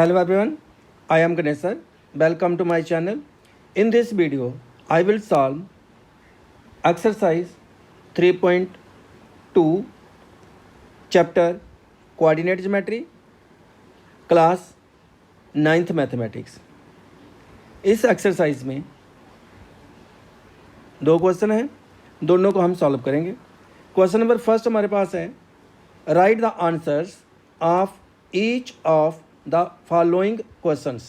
Hello everyone, I am Ganesh sir. Welcome to my channel. In this video, I will solve exercise 3.2 chapter coordinate geometry class 9th mathematics. इस exercise में दो question हैं, दोनों को हम solve करेंगे। Question number first हमारे पास है, write the answers of each of the following questions.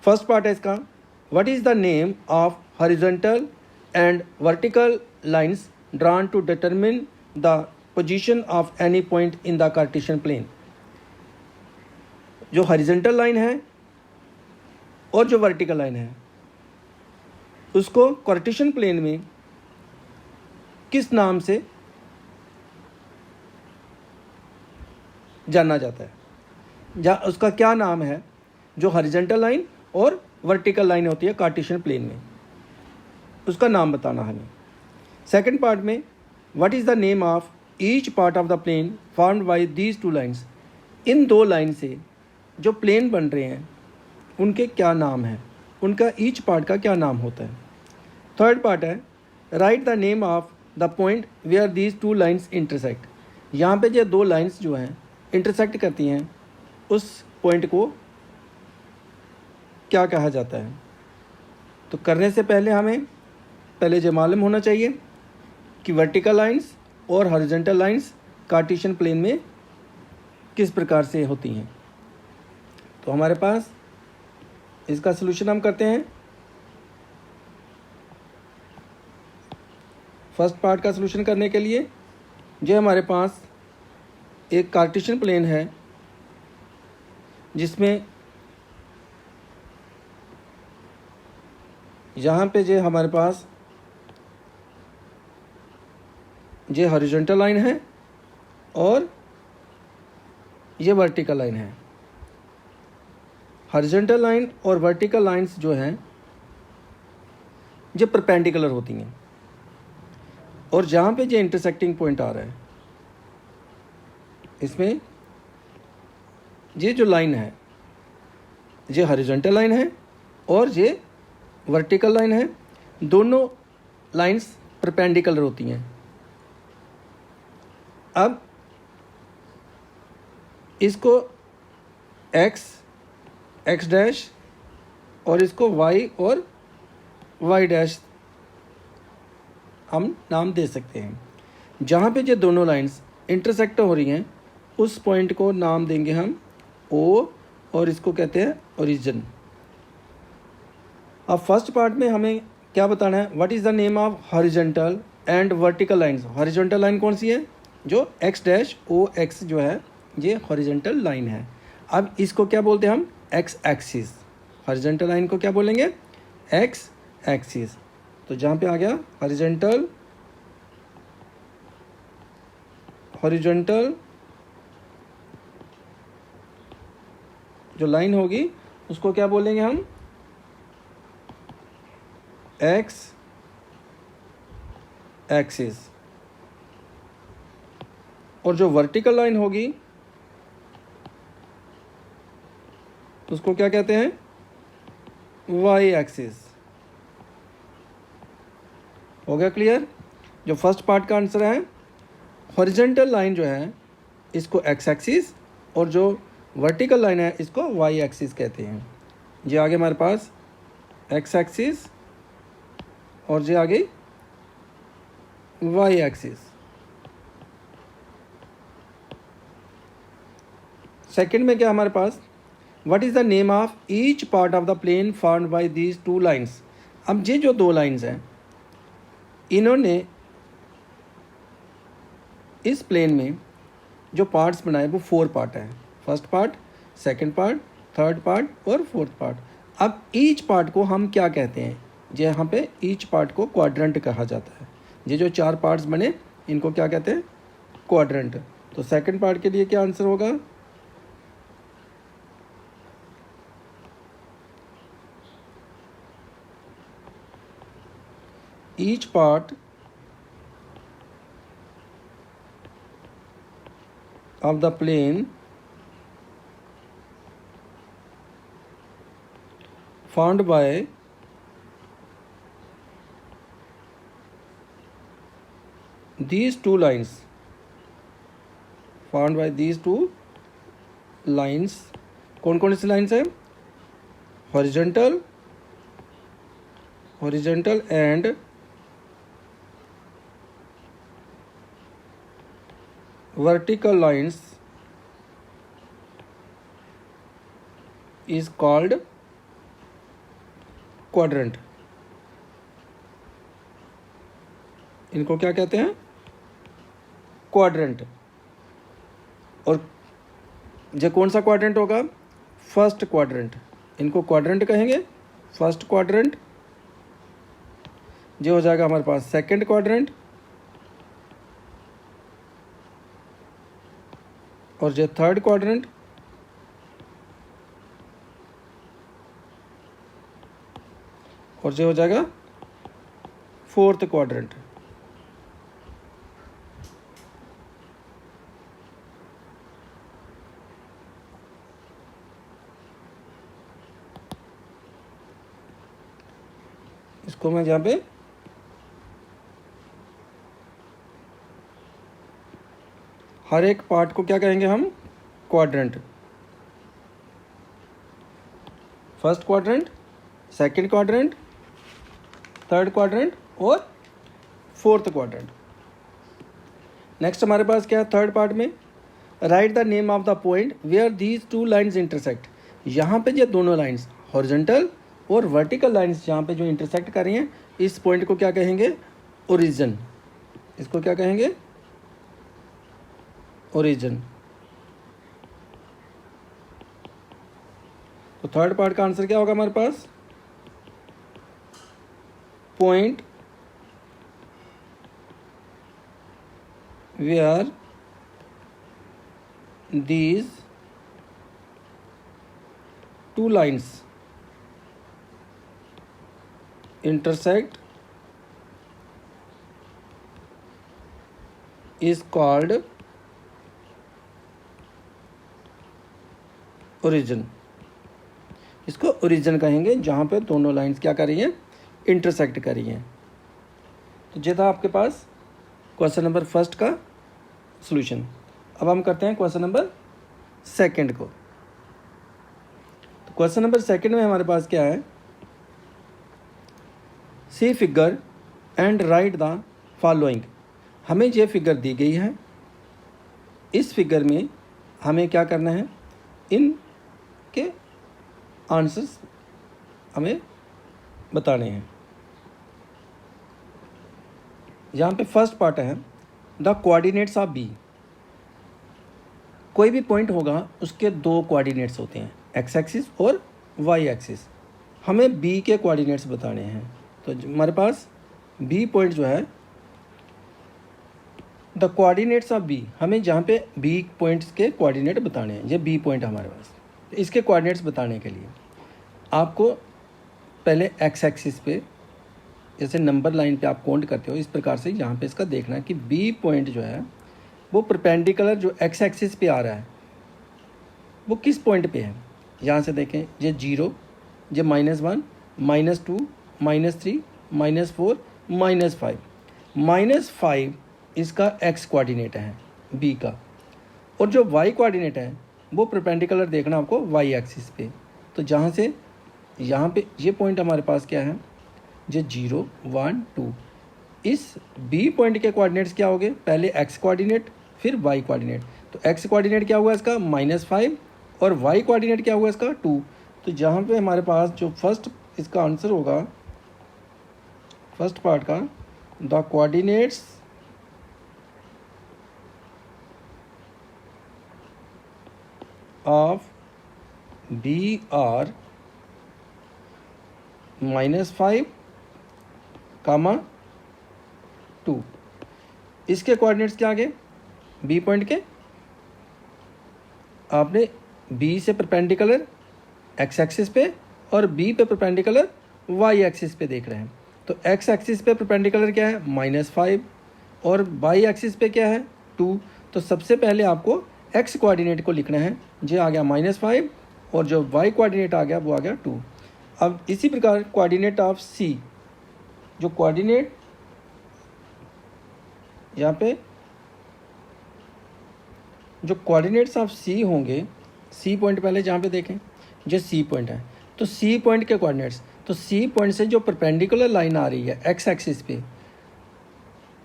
First part है इसका, what is the name of horizontal and vertical lines drawn to determine the position of any point in the Cartesian plane. जो horizontal line है और जो vertical line है उसको Cartesian plane में किस नाम से जाना जाता है, उसका क्या नाम है। जो हॉरिजॉन्टल लाइन और वर्टिकल लाइन होती है कार्टेशियन प्लेन में, उसका नाम बताना हमें। सेकंड पार्ट में, what is the name of each part of the plane formed by these two lines. इन दो लाइन से जो प्लेन बन रहे हैं उनके क्या नाम हैं, उनका ईच पार्ट का क्या नाम होता है। थर्ड पार्ट है, write the name of the point where these two lines intersect. यहाँ पे जो दो लाइंस जो हैं इंटरसेक्ट करती हैं, उस पॉइंट को क्या कहा जाता है। तो करने से पहले हमें जो मालूम होना चाहिए कि वर्टिकल लाइंस और हॉरिजॉन्टल लाइंस कार्टेशियन प्लेन में किस प्रकार से होती हैं। तो हमारे पास इसका सलूशन हम करते हैं। फर्स्ट पार्ट का सलूशन करने के लिए जो हमारे पास एक कार्टेशियन प्लेन है जिसमें यहाँ पे जो हमारे पास ये हॉरिजॉन्टल लाइन है और ये वर्टिकल लाइन है। हॉरिजॉन्टल लाइन और वर्टिकल लाइंस जो हैं ये परपेंडिकुलर होती हैं, और जहाँ पे ये इंटरसेक्टिंग पॉइंट आ रहा है इसमें ये जो लाइन है ये हॉरिजॉन्टल लाइन है और ये वर्टिकल लाइन है। दोनों लाइंस परपेंडिकुलर होती हैं। अब इसको एक्स डैश और इसको वाई और वाई डैश हम नाम दे सकते हैं। जहाँ पे ये दोनों लाइंस इंटरसेक्ट हो रही हैं उस पॉइंट को नाम देंगे हम ओ, और इसको कहते हैं ओरिजिन। अब फर्स्ट पार्ट में हमें क्या बताना है, what is the name of horizontal and vertical lines. Horizontal line कौन सी है, जो एक्स डैश ओ एक्स जो है ये हॉरिजॉन्टल लाइन है। अब इसको क्या बोलते हैं हम, एक्स एक्सिस। हॉरिजॉन्टल लाइन को क्या बोलेंगे, एक्स एक्सिस। तो जहाँ पे आ गया हॉरिजॉन्टल जो लाइन होगी उसको क्या बोलेंगे हम, एक्स एक्सिस। और जो वर्टिकल लाइन होगी उसको क्या कहते हैं, वाई एक्सिस। हो गया क्लियर। जो फर्स्ट पार्ट का आंसर है, हॉरिजॉन्टल लाइन जो है इसको एक्स एक्सिस और जो वर्टिकल लाइन है इसको वाई एक्सिस कहते हैं। ये आगे हमारे पास एक्स एक्सिस और ये आगे वाई एक्सिस। सेकंड में क्या हमारे पास, what is the name of each part of the plane formed by these two lines. अब ये जो दो लाइंस हैं इन्होंने इस प्लेन में जो पार्ट्स बनाए वो 4 पार्ट हैं। First part, second part, third part और फोर्थ पार्ट। अब ईच पार्ट को हम क्या कहते हैं, ये यहाँ पे ईच पार्ट को क्वाड्रेंट कहा जाता है। ये जो 4 पार्ट्स बने इनको क्या कहते हैं, क्वाड्रेंट। तो सेकंड पार्ट के लिए क्या आंसर होगा, each part of the plane found by these two lines, found by these two lines, कौन कौन सी लाइन्स है? Horizontal and vertical lines is called quadrant. इनको क्या कहते हैं? क्वाड्रेंट। और जो कौन सा क्वाड्रेंट होगा? First quadrant. इनको क्वाड्रेंट कहेंगे, फर्स्ट क्वाड्रेंट। जो हो जाएगा हमारे पास सेकंड क्वाड्रेंट, और जो थर्ड क्वाड्रेंट, और जो हो जाएगा फोर्थ क्वाड्रेंट। इसको मैं यहाँ पे हर एक पार्ट को क्या कहेंगे हम? Quadrant. First quadrant, second quadrant, third quadrant और फोर्थ क्वाड्रेंट। नेक्स्ट हमारे पास क्या है थर्ड पार्ट में? Write the name of the point where these two lines intersect. यहाँ पे जो दोनों लाइन्स हॉरिजॉन्टल और वर्टिकल लाइन्स यहाँ पे जो इंटरसेक्ट कर रही हैं, इस पॉइंट को क्या कहेंगे? ओरिजिन। इसको क्या कहेंगे? ओरिजिन। तो थर्ड पार्ट का आंसर क्या होगा हमारे पास? Point where these two lines intersect is called origin। इसको ओरिजिन कहेंगे जहाँ पे दोनों लाइंस क्या कर रही हैं? इंटरसेक्ट कर रही हैं। तो ये था आपके पास क्वेश्चन नंबर फर्स्ट का सॉल्यूशन। अब हम करते हैं क्वेश्चन नंबर सेकंड को। तो क्वेश्चन नंबर सेकंड में हमारे पास क्या है? See figure and write the following. हमें ये फिगर दी गई है, इस फिगर में हमें क्या करना है? इन के आंसर्स हमें बताने हैं। यहाँ पे फर्स्ट पार्ट है द कोऑर्डिनेट्स ऑफ बी। कोई भी पॉइंट होगा उसके दो कोऑर्डिनेट्स होते हैं, एक्स एक्सिस और वाई एक्सिस। हमें बी के कोऑर्डिनेट्स बताने हैं। तो हमारे पास बी पॉइंट जो है, द कोऑर्डिनेट्स ऑफ बी, हमें जहाँ पे बी पॉइंट्स के कोऑर्डिनेट बताने हैं। ये बी पॉइंट हमारे पास, तो इसके कोऑर्डिनेट्स बताने के लिए आपको पहले एक्स एक्सिस पे जैसे नंबर लाइन पे आप काउंट करते हो, इस प्रकार से यहाँ पे इसका देखना है कि बी पॉइंट जो है वो परपेंडिकुलर जो एक्स एक्सिस पे आ रहा है वो किस पॉइंट पे है। यहाँ से देखें, ये 0, ये -1, -2, -3, -4, -5। -5 इसका एक्स कोऑर्डिनेट है बी का, और जो वाई कोऑर्डिनेट है वो परपेंडिकुलर देखना आपको वाई एक्सिस पे। तो जहाँ से यहाँ पे ये पॉइंट हमारे पास क्या है? ये 0, 1, 2। इस बी पॉइंट के कोऑर्डिनेट्स क्या होंगे? पहले एक्स कोऑर्डिनेट फिर वाई कोऑर्डिनेट। तो एक्स कोऑर्डिनेट क्या हुआ इसका? -5, और वाई कोऑर्डिनेट क्या हुआ इसका? 2। तो जहाँ पे हमारे पास जो फर्स्ट इसका आंसर होगा, फर्स्ट पार्ट का, the coordinates of B are -5, 2। इसके कोऑर्डिनेट्स क्या आ गए? बी पॉइंट के आपने बी से परपेंडिकुलर एक्स एक्सिस पे और बी पे परपेंडिकुलर वाई एक्सिस पे देख रहे हैं। तो एक्स एक्सिस पे परपेंडिकुलर क्या है? -5, और वाई एक्सिस पे क्या है? 2। तो सबसे पहले आपको एक्स कोऑर्डिनेट को लिखना है, जो आ गया -5, और जो वाई कोऑर्डिनेट आ गया वो आ गया 2। अब इसी प्रकार कोऑर्डिनेट ऑफ सी, जो कोऑर्डिनेट यहाँ पे जो कोऑर्डिनेट्स ऑफ सी होंगे, सी पॉइंट पहले जहाँ पे देखें, जो सी पॉइंट है, तो सी पॉइंट के कोऑर्डिनेट्स, तो सी पॉइंट से जो परपेंडिकुलर लाइन आ रही है एक्स एक्सिस पे,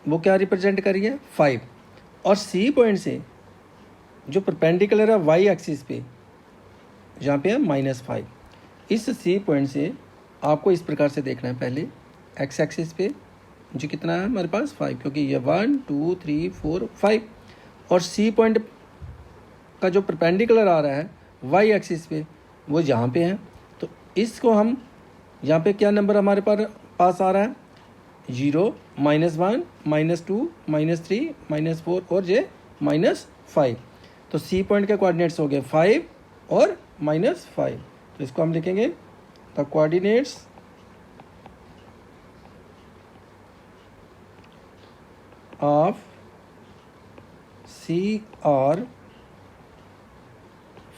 वो क्या रिप्रेजेंट कर रही है 5, और सी पॉइंट से जो परपेंडिकुलर है वाई एक्सिस पे, जहाँ पे है -5, इस सी पॉइंट से आपको इस प्रकार से देखना है। पहले एक्स एक्सिस पे जो कितना है हमारे पास 5, क्योंकि ये 1 2 3 4 5, और सी पॉइंट का जो परपेंडिकुलर आ रहा है वाई एक्सिस पे, वो यहाँ पे है। तो इसको हम यहाँ पे क्या नंबर हमारे पास आ रहा है 0, -1, -2, -3, -4 और ये -5। तो सी पॉइंट के कोऑर्डिनेट्स हो गए 5 और -5। तो इसको हम लिखेंगे the coordinates of C are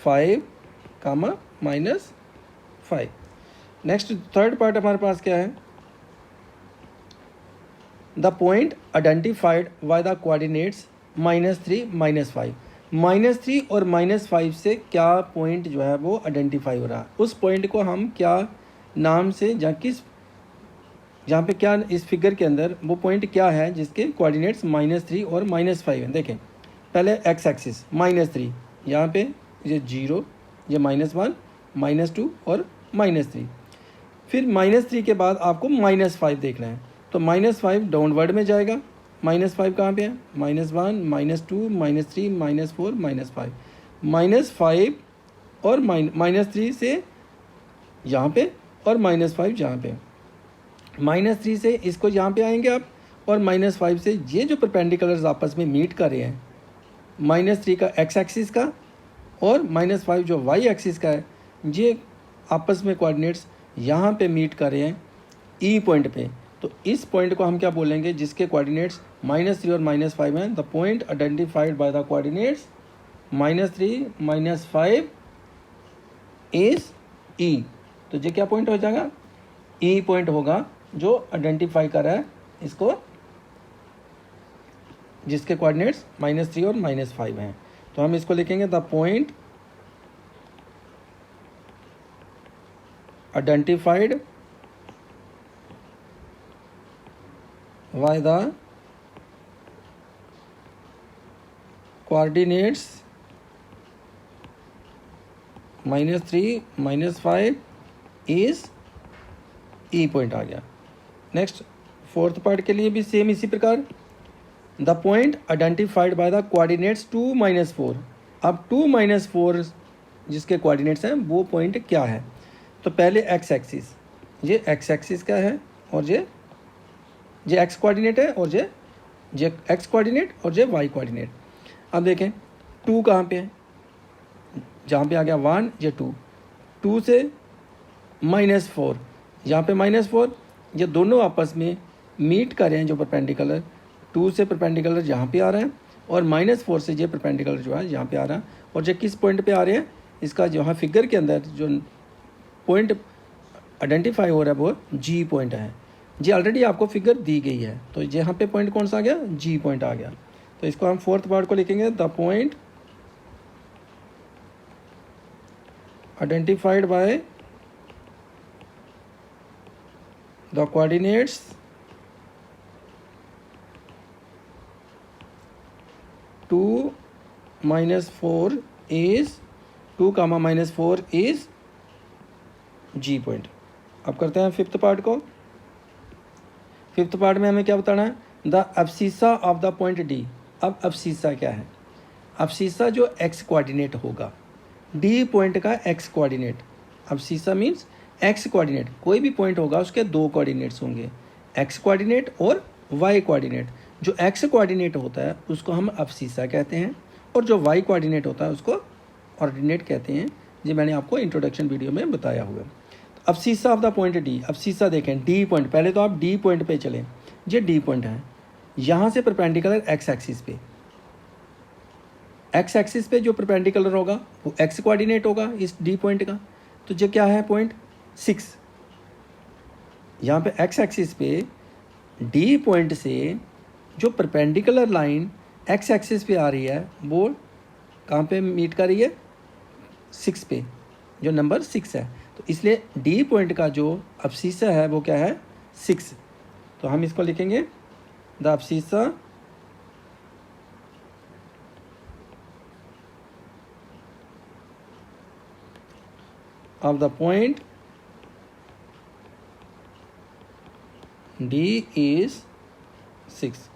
5, -5। Next third part हमारे पास क्या है, the point identified by the coordinates -3, -5। -3 और -5 से क्या पॉइंट जो है वो आइडेंटिफाई हो रहा है, उस पॉइंट को हम क्या नाम से, जहाँ पे क्या इस फिगर के अंदर वो पॉइंट क्या है जिसके कोऑर्डिनेट्स -3 और -5 हैं। देखें पहले एक्स एक्सिस -3, यहाँ पे ये 0, ये -1, -2 और -3। फिर -3 के बाद आपको -5 देखना है, तो -5 डाउनवर्ड में जाएगा। -5 कहाँ पे है, -1, -2, -3, -4, -5। -5 और -3 से यहाँ पे और -5 यहाँ पे, -3 से इसको यहाँ पे आएंगे आप, और -5 से ये जो परपेंडिकुलर्स आपस में मीट कर रहे हैं, -3 का एक्स एक्सिस का और -5 जो वाई एक्सिस का है, ये आपस में कोऑर्डिनेट्स यहाँ पे मीट कर रहे हैं ई पॉइंट पे। तो इस पॉइंट को हम क्या बोलेंगे, जिसके कोऑर्डिनेट्स -3 और -5 हैं, the point identified by the coordinates -3, -5 is E. तो ये क्या पॉइंट हो जाएगा, ई पॉइंट होगा जो आइडेंटिफाई कर रहा है इसको, जिसके कोऑर्डिनेट्स -3 और -5 हैं। तो हम इसको लिखेंगे the point identified by the coordinates -3, -5 is E point आ गया। नेक्स्ट फोर्थ पार्ट के लिए भी सेम इसी प्रकार, the point identified by the coordinates 2, -4। अब 2, -4 जिसके कोऑर्डिनेट्स हैं वो पॉइंट क्या है, तो पहले एक्स एक्सिस, ये एक्स एक्सिस का है, और ये एक्स कोऑर्डिनेट है, और ये एक्स कोऑर्डिनेट और ये वाई कोऑर्डिनेट। अब देखें 2 कहाँ पे है, जहाँ पे आ गया 1, ये 2 से -4, यहाँ पे -4, ये दोनों आपस में मीट कर रहे हैं, जो परपेंडिकुलर 2 से परपेंडिकुलर यहाँ पे आ रहा है, और -4 से ये परपेंडिकुलर जो है यहाँ पे आ रहा है, और जो किस पॉइंट पे आ रहे हैं, इसका जो है फिगर के अंदर जो पॉइंट आइडेंटिफाई हो रहा है वो जी पॉइंट है। जी ऑलरेडी आपको फिगर दी गई है, तो यहाँ पे पॉइंट कौन सा आ गया, जी पॉइंट आ गया। तो इसको हम फोर्थ पार्ट को लिखेंगे, the point identified by the coordinates -2, -4 is 2, -4 is G point. अब करते हैं फिफ्थ पार्ट को। फिफ्थ पार्ट में हमें क्या बताना है, the abscissa of the point D. अब अब्सीसा क्या है, अब्सीसा जो एक्स कोऑर्डिनेट होगा, डी पॉइंट का X coordinate, abscissa means X coordinate, कोई भी पॉइंट होगा उसके 2 कोऑर्डिनेट्स होंगे, एक्स कोऑर्डिनेट और वाई कोऑर्डिनेट। जो एक्स कोऑर्डिनेट होता है उसको हम अब्सीसा कहते हैं, और जो वाई कोऑर्डिनेट होता है उसको ऑर्डिनेट कहते हैं। ये मैंने आपको इंट्रोडक्शन वीडियो में बताया हुआ है। अब्सीसा ऑफ द पॉइंट डी, अब्सीसा देखें डी पॉइंट, पहले तो आप डी पॉइंट पे चलें, ये डी पॉइंट है, यहाँ से परपेंडिकुलर एक्स एक्सिस पे, एक्स एक्सिस पे जो परपेंडिकुलर होगा वो एक्स कोऑर्डिनेट होगा इस डी पॉइंट का। तो ये क्या है पॉइंट 6, यहाँ पे एक्स एक्सिस पे डी पॉइंट से जो परपेंडिकुलर लाइन एक्स एक्सिस पे आ रही है वो कहाँ पे मीट कर रही है, 6 पे, जो नंबर 6 है। तो इसलिए डी पॉइंट का जो अब्सीसा है वो क्या है, 6। तो हम इसको लिखेंगे the abscissa of the point D is 6।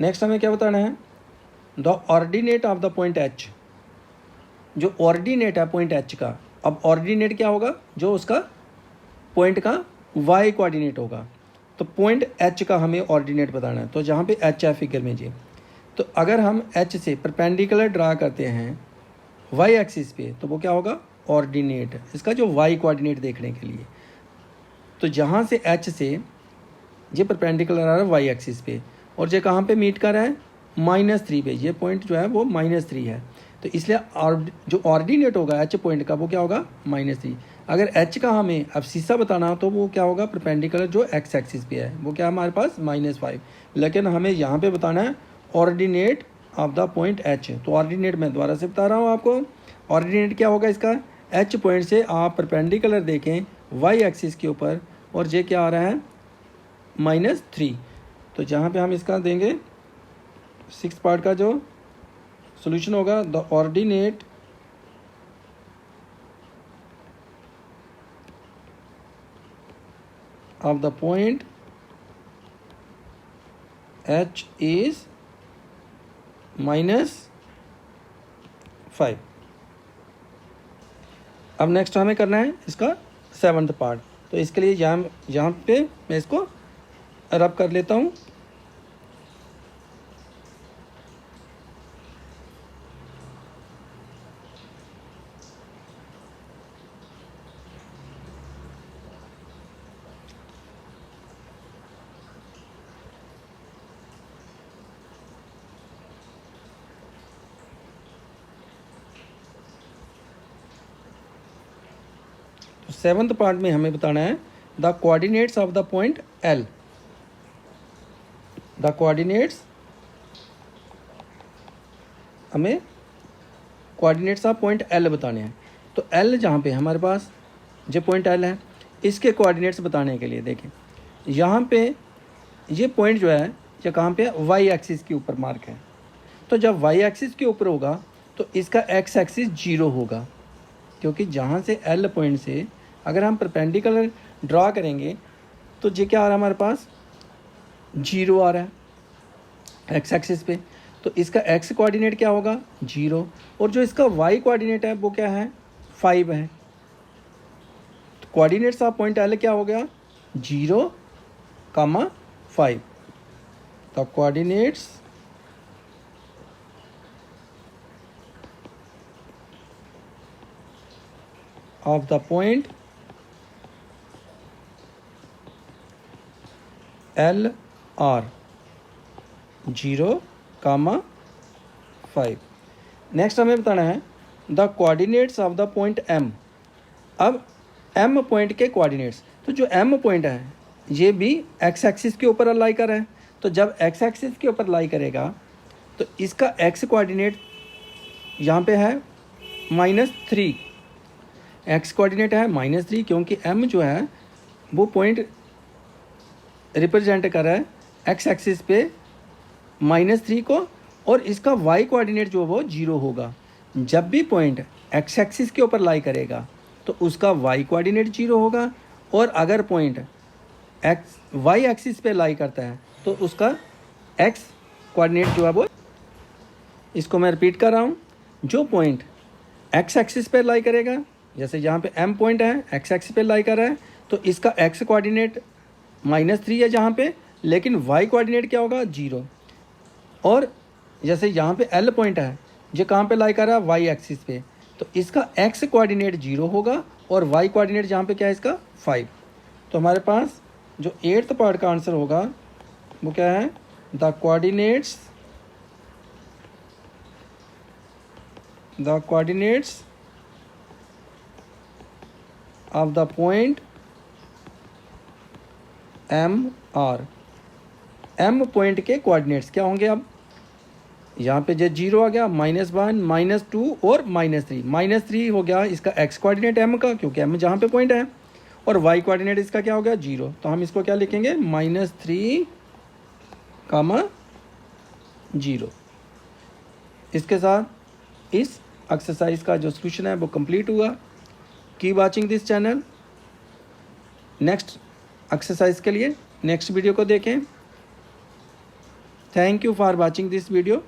Next हमें क्या बताना है, the ordinate of the point H. जो ऑर्डिनेट है पॉइंट एच का, अब ऑर्डिनेट क्या होगा, जो उसका पॉइंट का वाई कोऑर्डिनेट होगा। तो पॉइंट एच का हमें ऑर्डिनेट बताना है। तो जहाँ पे एच है फिगर में जी, तो अगर हम एच से परपेंडिकुलर ड्रा करते हैं वाई एक्सिस पे तो वो क्या होगा, ऑर्डिनेट, इसका जो वाई कोऑर्डिनेट देखने के लिए। तो जहाँ से एच से ये परपेंडिकुलर आ रहा है वाई एक्सिस पे, और ये कहाँ पे मीट कर रहा है, -3 पे। ये पॉइंट जो है वो -3 है। तो इसलिए जो ऑर्डिनेट होगा एच पॉइंट का वो क्या होगा, -3। अगर एच का हमें अब्सीसा बताना हो तो वो क्या होगा, परपेंडिकुलर जो एक्स एक्सिस पे है वो क्या है हमारे पास -5। लेकिन हमें यहाँ पे बताना है ordinate of the point H. तो ऑर्डिनेट मैं दोबारा से बता रहा हूँ आपको, ऑर्डिनेट क्या होगा इसका, एच पॉइंट से आप परपेंडिकुलर देखें वाई एक्सिस के ऊपर, और ये क्या आ रहा है, -3। तो जहाँ पे हम इसका देंगे 6 पार्ट का जो सॉल्यूशन होगा, the ordinate of the point H is -5। अब नेक्स्ट हमें करना है इसका 7th पार्ट। तो इसके लिए यहाँ पे मैं इसको रब कर लेता हूँ। तो 7th पार्ट में हमें बताना है the coordinates of the point L. The coordinates, हमें कोऑर्डिनेट्स ऑफ पॉइंट एल बताने हैं। तो एल जहाँ पे हमारे पास जो पॉइंट एल है, इसके कोऑर्डिनेट्स बताने के लिए देखें, यहाँ पे ये पॉइंट जो है ये कहाँ पे है, वाई एक्सिस के ऊपर मार्क है। तो जब वाई एक्सिस के ऊपर होगा तो इसका एक्स एक्सिस 0 होगा, क्योंकि जहाँ से एल पॉइंट से अगर हम परपेंडिकुलर ड्रा करेंगे तो ये क्या आ रहा है हमारे पास, 0 आ रहा है एक्स एक्सिस पे। तो इसका एक्स कोऑर्डिनेट क्या होगा, 0, और जो इसका वाई कोऑर्डिनेट है वो क्या है, 5 है। तो कोऑर्डिनेट्स ऑफ पॉइंट एल क्या हो गया, 0, 5। तो coordinates of the point L are 0, 5। Next हमें बताना है the coordinates of the point M. अब एम पॉइंट के कोऑर्डिनेट्स, तो जो एम पॉइंट है ये भी एक्स एक्सिस के ऊपर लाई कर रहा है। तो जब एक्स एक्सिस के ऊपर लाई करेगा तो इसका एक्स कोऑर्डिनेट यहाँ पे है -3। एक्स कोऑर्डिनेट है -3, क्योंकि एम जो है वो पॉइंट रिप्रेजेंट कर रहा है एक्स एक्सिस पे -3 को, और इसका वाई कोऑर्डिनेट जो वो 0 होगा। जब भी पॉइंट एक्स एक्सिस के ऊपर लाई करेगा तो उसका वाई कोऑर्डिनेट 0 होगा, और अगर पॉइंट एक्स वाई एक्सिस पे लाई करता है तो उसका एक्स कोऑर्डिनेट जो है वो, इसको मैं रिपीट कर रहा हूँ, जो पॉइंट एक्स एक्सिस पे लाई करेगा, जैसे यहाँ पे एम पॉइंट है एक्स एक्सिस पे लाई कर रहा है, तो इसका एक्स कोऑर्डिनेट -3 है जहाँ पे, लेकिन वाई कोऑर्डिनेट क्या होगा, 0। और जैसे यहाँ पे एल पॉइंट है जो कहाँ पे लाई कर रहा है, वाई एक्सिस पे, तो इसका एक्स कोऑर्डिनेट 0 होगा, और वाई कोऑर्डिनेट जहाँ पे क्या है इसका 5। तो हमारे पास जो 8th पार्ट का आंसर होगा वो क्या है, the coordinates of the point M are. M point के कोऑर्डिनेट्स क्या होंगे? अब यहाँ पे जो 0 आ गया, -1 -2 और -3। -3 हो गया इसका एक्स कोऑर्डिनेट एम का, क्योंकि एम जहाँ पे पॉइंट है, और वाई कोऑर्डिनेट इसका क्या हो गया? 0। तो हम इसको क्या लिखेंगे? -3, 0। इसके साथ इस एक्सरसाइज का जो सोल्यूशन है वो कंप्लीट हुआ। Keep watching this channel. Next exercise के लिए नेक्स्ट वीडियो को देखें। Thank you for watching this video.